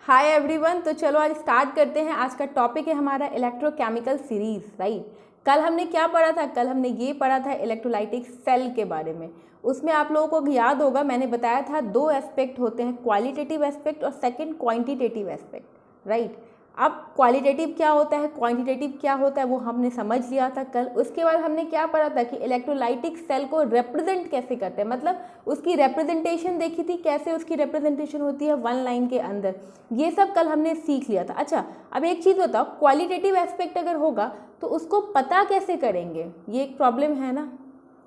Hi everyone. तो चलो आज स्टार्ट करते हैं। आज का टॉपिक है हमारा इलेक्ट्रोकेमिकल सीरीज, राइट। कल हमने क्या पढ़ा था? कल हमने ये पढ़ा था इलेक्ट्रोलाइटिक सेल के बारे में। उसमें आप लोगों को याद होगा मैंने बताया था दो एस्पेक्ट होते हैं, क्वालिटेटिव एस्पेक्ट और सेकंड क्वांटिटेटिव एस्पेक्ट, राइट। अब क्वालिटेटिव क्या होता है, क्वांटिटेटिव क्या होता है, वो हमने समझ लिया था कल। उसके बाद हमने क्या पढ़ा था कि इलेक्ट्रोलाइटिक सेल को रिप्रेजेंट कैसे करते हैं, मतलब उसकी रिप्रेजेंटेशन देखी थी, कैसे उसकी रिप्रेजेंटेशन होती है वन लाइन के अंदर। ये सब कल हमने सीख लिया था। अच्छा, अब एक चीज़ बताओ, क्वालिटेटिव एस्पेक्ट अगर होगा तो उसको पता कैसे करेंगे? ये एक प्रॉब्लम है ना,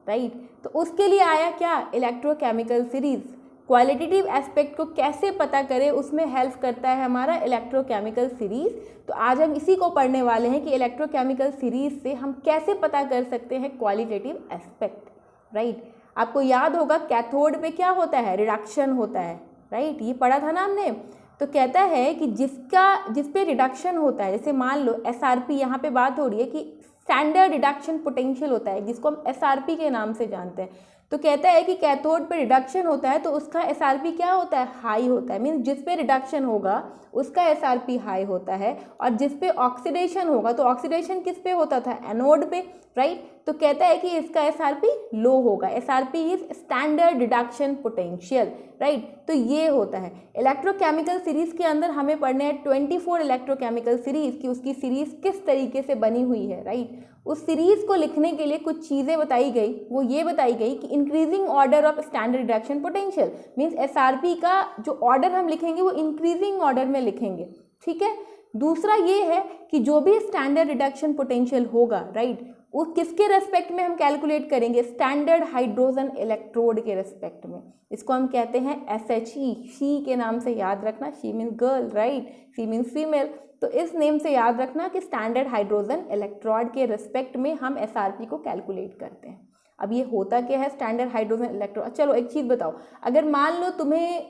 राइट। तो उसके लिए आया क्या, इलेक्ट्रोकेमिकल सीरीज। क्वालिटेटिव एस्पेक्ट को कैसे पता करें उसमें हेल्प करता है हमारा इलेक्ट्रोकेमिकल सीरीज। तो आज हम इसी को पढ़ने वाले हैं कि इलेक्ट्रोकेमिकल सीरीज से हम कैसे पता कर सकते हैं क्वालिटेटिव एस्पेक्ट, राइट। आपको याद होगा कैथोड पे क्या होता है, रिडक्शन होता है, राइट। ये पढ़ा था ना हमने। तो कहता है कि जिस पे रिडक्शन होता है, जैसे मान लो एसआरपी, यहाँ पे बात हो रही है कि स्टैंडर्ड रिडक्शन पोटेंशियल होता है जिसको हम एसआरपी के नाम से जानते हैं। तो कहता है कि कैथोड पे रिडक्शन होता है तो उसका एसआरपी क्या होता है, हाई होता है। मीन्स जिस पे रिडक्शन होगा उसका एसआरपी हाई होता है, और जिस पे ऑक्सीडेशन होगा तो ऑक्सीडेशन किस पे होता था, एनोड पे, राइट। तो कहता है कि इसका एसआरपी लो होगा। SRP is standard reduction potential, right. तो ये होता है इलेक्ट्रोकेमिकल सीरीज के अंदर हमें पढ़ने हैं 24 इलेक्ट्रोकेमिकल सीरीज की उसकी सीरीज किस तरीके से बनी हुई है, राइट। उस सीरीज को लिखने के लिए कुछ चीज़ें बताई गई। वो ये बताई गई कि increasing order of standard reduction potential, means SRP का जो ऑर्डर हम लिखेंगे वो इंक्रीजिंग ऑर्डर में लिखेंगे, ठीक है। दूसरा ये है कि जो भी स्टैंडर्ड रिडक्शन पोटेंशियल होगा, राइट, वो किसके रेस्पेक्ट में हम कैलकुलेट करेंगे, स्टैंडर्ड हाइड्रोजन इलेक्ट्रोड के रेस्पेक्ट में। इसको हम कहते हैं SHE, शी के नाम से याद रखना, she means girl, right, C means female. तो इस नेम से याद रखना कि स्टैंडर्ड हाइड्रोजन इलेक्ट्रोड के रेस्पेक्ट में हम SRP को कैलकुलेट करते हैं। अब ये होता क्या है स्टैंडर्ड हाइड्रोजन इलेक्ट्रोड? चलो एक चीज़ बताओ, अगर मान लो तुम्हें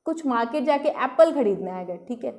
कुछ मार्केट जाके एप्पल खरीदना है अगर, ठीक है,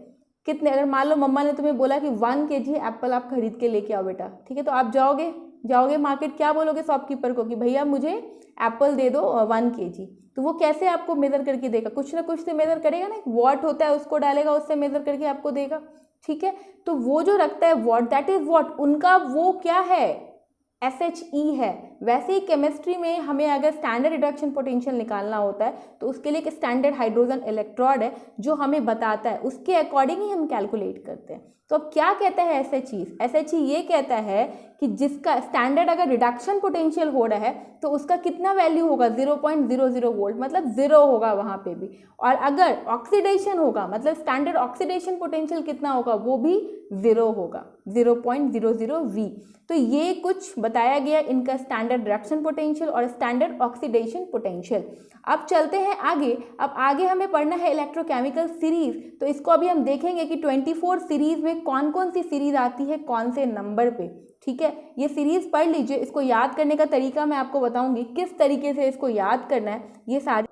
कितने, अगर मान लो मम्मा ने तुम्हें बोला कि 1 kg एप्पल आप खरीद के लेके आओ बेटा, ठीक है, तो आप जाओगे मार्केट, क्या बोलोगे शॉपकीपर को कि भैया मुझे एप्पल दे दो 1 kg। तो वो कैसे आपको मेजर करके देगा? कुछ ना कुछ से मेजर करेगा ना, वॉट होता है उसको डालेगा, उससे मेजर करके आपको देगा, ठीक है। तो वो जो रखता है वॉट, दैट इज वॉट, उनका वो क्या है, SHE है। वैसे ही केमिस्ट्री में हमें अगर स्टैंडर्ड रिडक्शन पोटेंशियल निकालना होता है तो उसके लिए एक स्टैंडर्ड हाइड्रोजन इलेक्ट्रोड है जो हमें बताता है, उसके अकॉर्डिंग ही हम कैलकुलेट करते हैं। तो अब क्या कहता है SHE ये कहता है कि जिसका स्टैंडर्ड अगर रिडक्शन पोटेंशियल हो रहा है तो उसका कितना वैल्यू होगा, 0.00 वोल्ट, मतलब 0 होगा वहाँ पे भी। और अगर ऑक्सीडेशन होगा, मतलब स्टैंडर्ड ऑक्सीडेशन पोटेंशियल कितना होगा, वो भी 0 होगा, 0.00 V। तो ये कुछ बताया गया इनका स्टैंडर्ड रिडक्शन पोटेंशियल और स्टैंडर्ड ऑक्सीडेशन पोटेंशियल। अब चलते हैं आगे। अब आगे हमें पढ़ना है इलेक्ट्रोकेमिकल सीरीज। तो इसको अभी हम देखेंगे कि 24 सीरीज में कौन कौन सी सीरीज आती है कौन से नंबर पे, ठीक है। ये सीरीज पढ़ लीजिए। इसको याद करने का तरीका मैं आपको बताऊंगी किस तरीके से इसको याद करना है, ये सारी।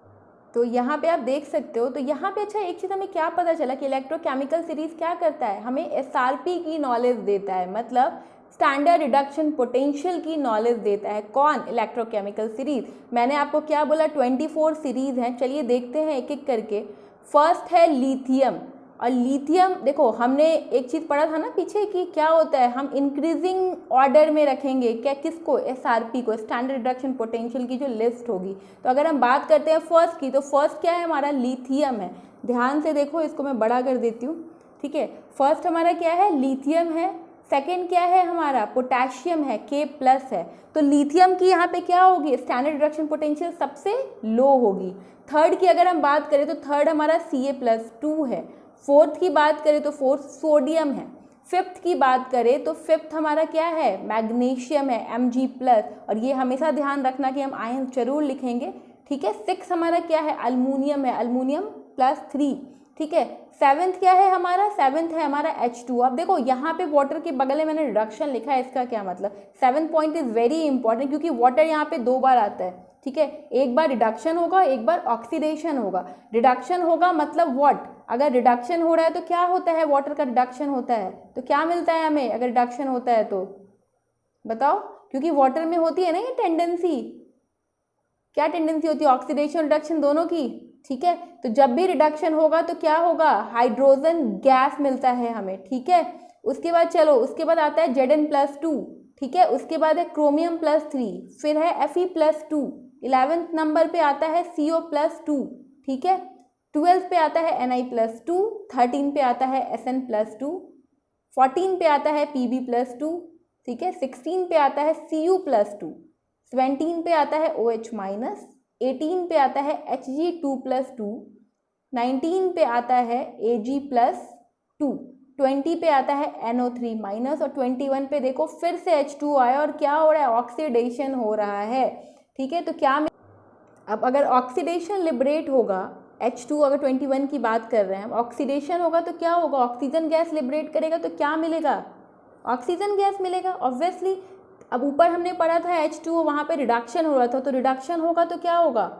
तो यहाँ पे आप देख सकते हो। तो यहाँ पे अच्छा एक चीज़ हमें क्या पता चला कि इलेक्ट्रोकेमिकल सीरीज क्या करता है, हमें SRP की नॉलेज देता है, मतलब स्टैंडर्ड रिडक्शन पोटेंशियल की नॉलेज देता है। कौन? Electrochemical series. मैंने आपको क्या बोला, 24 सीरीज हैं। चलिए देखते हैं एक एक करके। फर्स्ट है लिथियम। और लिथियम देखो हमने एक चीज़ पढ़ा था ना पीछे कि क्या होता है, हम इंक्रीजिंग ऑर्डर में रखेंगे क्या, किसको, SRP को, स्टैंडर्ड रिडक्शन पोटेंशियल की जो लिस्ट होगी। तो अगर हम बात करते हैं फर्स्ट की, तो फर्स्ट क्या है हमारा, लिथियम है। ध्यान से देखो, इसको मैं बड़ा कर देती हूँ, ठीक है। फर्स्ट हमारा क्या है, लिथियम है। सेकेंड क्या है हमारा, पोटेशियम है, K+ है। तो लिथियम की यहाँ पे क्या होगी, स्टैंडर्ड रिडक्शन पोटेंशियल सबसे लो होगी। थर्ड की अगर हम बात करें तो थर्ड हमारा Ca+2 है। फोर्थ की बात करें तो फोर्थ सोडियम है। फिफ्थ की बात करें तो फिफ्थ हमारा क्या है, मैग्नीशियम है, Mg+। और ये हमेशा ध्यान रखना कि हम आयन जरूर लिखेंगे, ठीक है। सिक्स हमारा क्या है, अल्मोनियम है, Al+3, ठीक है। सेवेंथ क्या है हमारा, सेवेंथ है हमारा H2। अब देखो यहाँ पे वाटर के बगल में मैंने रिडक्शन लिखा है, इसका क्या मतलब, 7 पॉइंट इज वेरी इंपॉर्टेंट क्योंकि वाटर यहाँ पे 2 बार आता है, ठीक है। एक बार रिडक्शन होगा, एक बार ऑक्सीडेशन होगा। रिडक्शन होगा मतलब व्हाट, अगर रिडक्शन हो रहा है तो क्या होता है, वाटर का रिडक्शन होता है तो क्या मिलता है हमें, अगर रिडक्शन होता है तो बताओ, क्योंकि वाटर में होती है ना ये टेंडेंसी, क्या टेंडेंसी होती है, ऑक्सीडेशन रिडक्शन दोनों की, ठीक है। तो जब भी रिडक्शन होगा तो क्या होगा, हाइड्रोजन गैस मिलता है हमें, ठीक है। उसके बाद चलो, उसके बाद आता है Zn+2, ठीक है। उसके बाद है क्रोमियम+3, फिर है Fe+2, 11th नंबर पे आता है CO+2, ठीक है। 12th पे आता है Ni+2, 13 पे आता है Sn+2, 14 पे आता है Pb+2, ठीक है। 16 पे आता है Cu+2, 17 पे आता है OH-, 18 पे आता है Hg2+2, 19 पे आता है Ag+2, 20 पे आता है NO3- और 21 पे देखो फिर से H2 आया और क्या हो रहा है, ऑक्सीडेशन हो रहा है, ठीक है। तो क्या अब अगर ऑक्सीडेशन लिबरेट होगा, H2 अगर 21 की बात कर रहे हैं, ऑक्सीडेशन होगा तो क्या होगा, ऑक्सीजन गैस लिबरेट करेगा तो क्या मिलेगा, ऑक्सीजन गैस मिलेगा ऑब्वियसली। अब ऊपर हमने पढ़ा था H2O, वहाँ पे रिडक्शन हो रहा था, तो रिडक्शन होगा तो क्या होगा,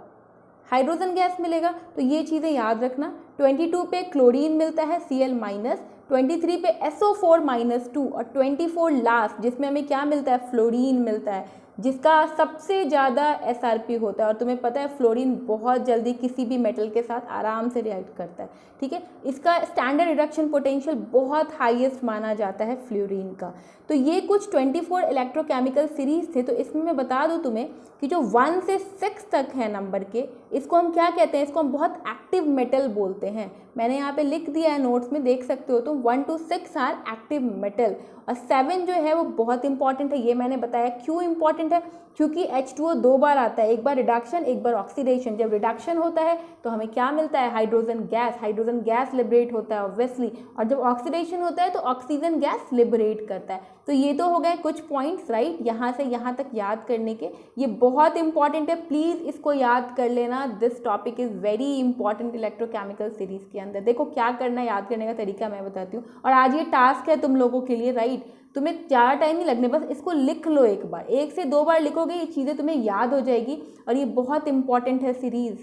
हाइड्रोजन गैस मिलेगा। तो ये चीज़ें याद रखना। 22 पे क्लोरीन मिलता है Cl-, 23 पे SO4-2 और 24 लास्ट जिसमें हमें क्या मिलता है, फ्लोरीन मिलता है, जिसका सबसे ज़्यादा SRP होता है। और तुम्हें पता है फ्लोरीन बहुत जल्दी किसी भी मेटल के साथ आराम से रिएक्ट करता है, ठीक है। इसका स्टैंडर्ड रिडक्शन पोटेंशियल बहुत हाईएस्ट माना जाता है फ्लोरीन का। तो ये कुछ 24 इलेक्ट्रोकेमिकल सीरीज थे। तो इसमें मैं बता दूं तुम्हें कि जो 1 से 6 तक है नंबर के, इसको हम क्या कहते हैं, इसको हम बहुत एक्टिव मेटल बोलते हैं। मैंने यहाँ पे लिख दिया है नोट्स में, देख सकते हो तुम। 1 to 6 आर एक्टिव मेटल और 7 जो है वो बहुत इंपॉर्टेंट है। ये मैंने बताया क्यों इंपॉर्टेंट है, क्योंकि H2O 2 बार आता है, एक बार रिडक्शन एक बार ऑक्सीडेशन। जब रिडक्शन होता है तो हमें क्या मिलता है, hydrogen gas, hydrogen gas liberate होता है ऑब्वियसली। और जब ऑक्सीडेशन होता है तो ऑक्सीजन गैस लिबरेट करता है। तो ये तो हो गए कुछ पॉइंट्स, राइट, यहाँ से यहाँ तक याद करने के। ये बहुत इंपॉर्टेंट है, प्लीज़ इसको याद कर लेना। This topic is very important electrochemical series के अंदर। देखो क्या करना है, याद करने का तरीका मैं बताती हूँ। और आज ये टास्क है तुम लोगों के लिए, राइट। तुम्हें ज़्यादा टाइम नहीं लगने, बस इसको लिख लो एक बार, 1 से 2 बार लिखोगे ये चीज़ें तुम्हें याद हो जाएगी। और ये बहुत इंपॉर्टेंट है सीरीज़,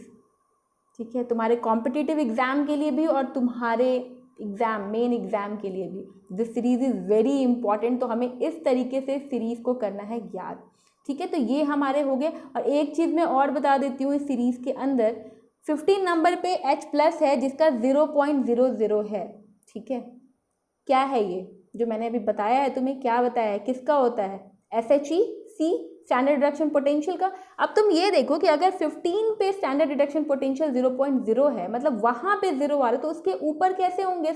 ठीक है, तुम्हारे कॉम्पिटिटिव एग्जाम के लिए भी और तुम्हारे एग्जाम, मेन एग्जाम के लिए भी। This series is very important. तो हमें इस तरीके से सीरीज़ को करना है याद, ठीक है। तो ये हमारे हो गए। और एक चीज़ मैं और बता देती हूँ, इस सीरीज़ के अंदर 15 नंबर पे H+ है जिसका 0.00 है, ठीक है। क्या है ये जो मैंने अभी बताया है तुम्हें, क्या बताया है, किसका होता है, SHEC, स्टैंडर्ड रिडक्शन पोटेंशियल का। अब तुम ये देखो कि अगर 15 पे स्टैंडर्ड रिडक्शन पोटेंशियल 0.0 है, मतलब वहाँ पे 0 आ रहा है, तो उसके ऊपर कैसे होंगे,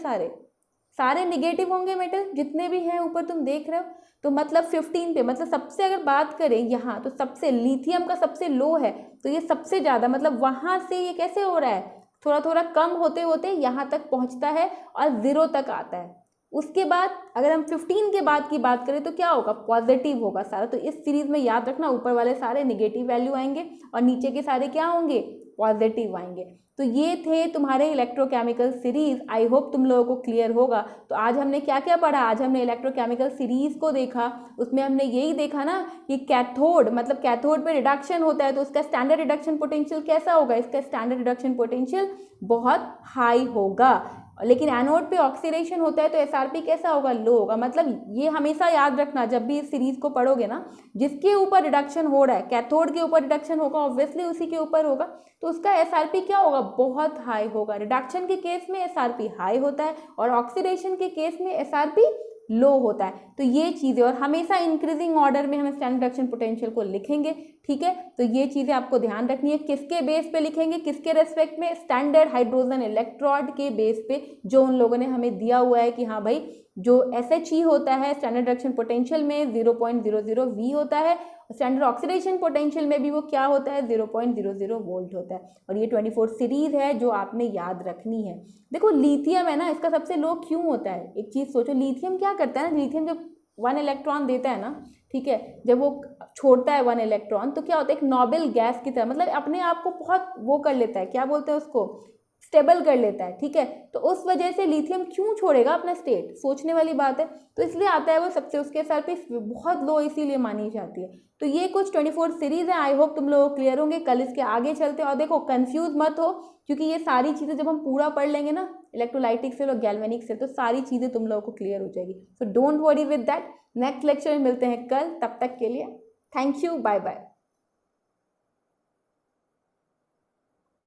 सारे निगेटिव होंगे मेटल जितने भी हैं ऊपर तुम देख रहे हो। तो मतलब 15 पे, मतलब सबसे अगर बात करें यहाँ तो सबसे लिथियम का सबसे लो है, तो ये सबसे ज़्यादा, मतलब वहाँ से ये कैसे हो रहा है, थोड़ा थोड़ा कम होते होते यहाँ तक पहुँचता है और 0 तक आता है। उसके बाद अगर हम 15 के बाद की बात करें तो क्या होगा, पॉजिटिव होगा सारा। तो इस सीरीज में याद रखना, ऊपर वाले सारे नेगेटिव वैल्यू आएंगे और नीचे के सारे क्या होंगे, पॉजिटिव आएंगे। तो ये थे तुम्हारे इलेक्ट्रोकेमिकल सीरीज। आई होप तुम लोगों को क्लियर होगा। तो आज हमने क्या क्या पढ़ा, आज हमने इलेक्ट्रोकेमिकल सीरीज को देखा। उसमें हमने यही देखा ना कि कैथोड, मतलब कैथोड पे रिडक्शन होता है तो उसका स्टैंडर्ड रिडक्शन पोटेंशियल कैसा होगा, इसका स्टैंडर्ड रिडक्शन पोटेंशियल बहुत हाई होगा। लेकिन एनोड पे ऑक्सीडेशन होता है तो SRP कैसा होगा, लो होगा। मतलब ये हमेशा याद रखना जब भी इस सीरीज को पढ़ोगे ना, जिसके ऊपर रिडक्शन हो रहा है, कैथोड के ऊपर रिडक्शन होगा ऑब्वियसली उसी के ऊपर होगा, तो उसका SRP क्या होगा, बहुत हाई होगा। रिडक्शन के केस में SRP हाई होता है और ऑक्सीडेशन के केस में SRP लो होता है। तो ये चीज़ें, और हमेशा इंक्रीजिंग ऑर्डर में हम स्टैंडर्ड रिडक्शन पोटेंशियल को लिखेंगे, ठीक है। तो ये चीज़ें आपको ध्यान रखनी है। किसके बेस पे लिखेंगे, किसके रेस्पेक्ट में, स्टैंडर्ड हाइड्रोजन इलेक्ट्रोड के बेस पे, जो उन लोगों ने हमें दिया हुआ है कि हाँ भाई जो SHE होता है स्टैंडर्ड रिडक्शन पोटेंशियल में 0.00 V होता है, स्टैंडर्ड ऑक्सीडेशन पोटेंशियल में भी वो क्या होता है, 0.00 वोल्ट होता है। और ये 24 सीरीज है जो आपने याद रखनी है। देखो लिथियम है ना, इसका सबसे लो क्यों होता है, एक चीज़ सोचो, लिथियम क्या करता है ना, लिथियम जब 1 इलेक्ट्रॉन देता है ना, ठीक है, जब वो छोड़ता है 1 इलेक्ट्रॉन तो क्या होता है, एक नोबेल गैस की तरह, मतलब अपने आप को बहुत वो कर लेता है, क्या बोलते हैं उसको, स्टेबल कर लेता है, ठीक है। तो उस वजह से लिथियम क्यों छोड़ेगा अपना स्टेट, सोचने वाली बात है। तो इसलिए आता है वो सबसे, उसके SRP बहुत लो इसीलिए मानी जाती है। तो ये कुछ 24 सीरीज है। आई होप तुम लोग क्लियर होंगे। कल इसके आगे चलते हैं। और देखो कंफ्यूज मत हो, क्योंकि ये सारी चीज़ें जब हम पूरा पढ़ लेंगे ना, इलेक्ट्रोलाइटिक सेल और गैल्वेनिक सेल, तो सारी चीज़ें तुम लोगों को क्लियर हो जाएगी। So don't worry with that. Next lecture में मिलते हैं कल, तब तक के लिए थैंक यू, बाय बाय।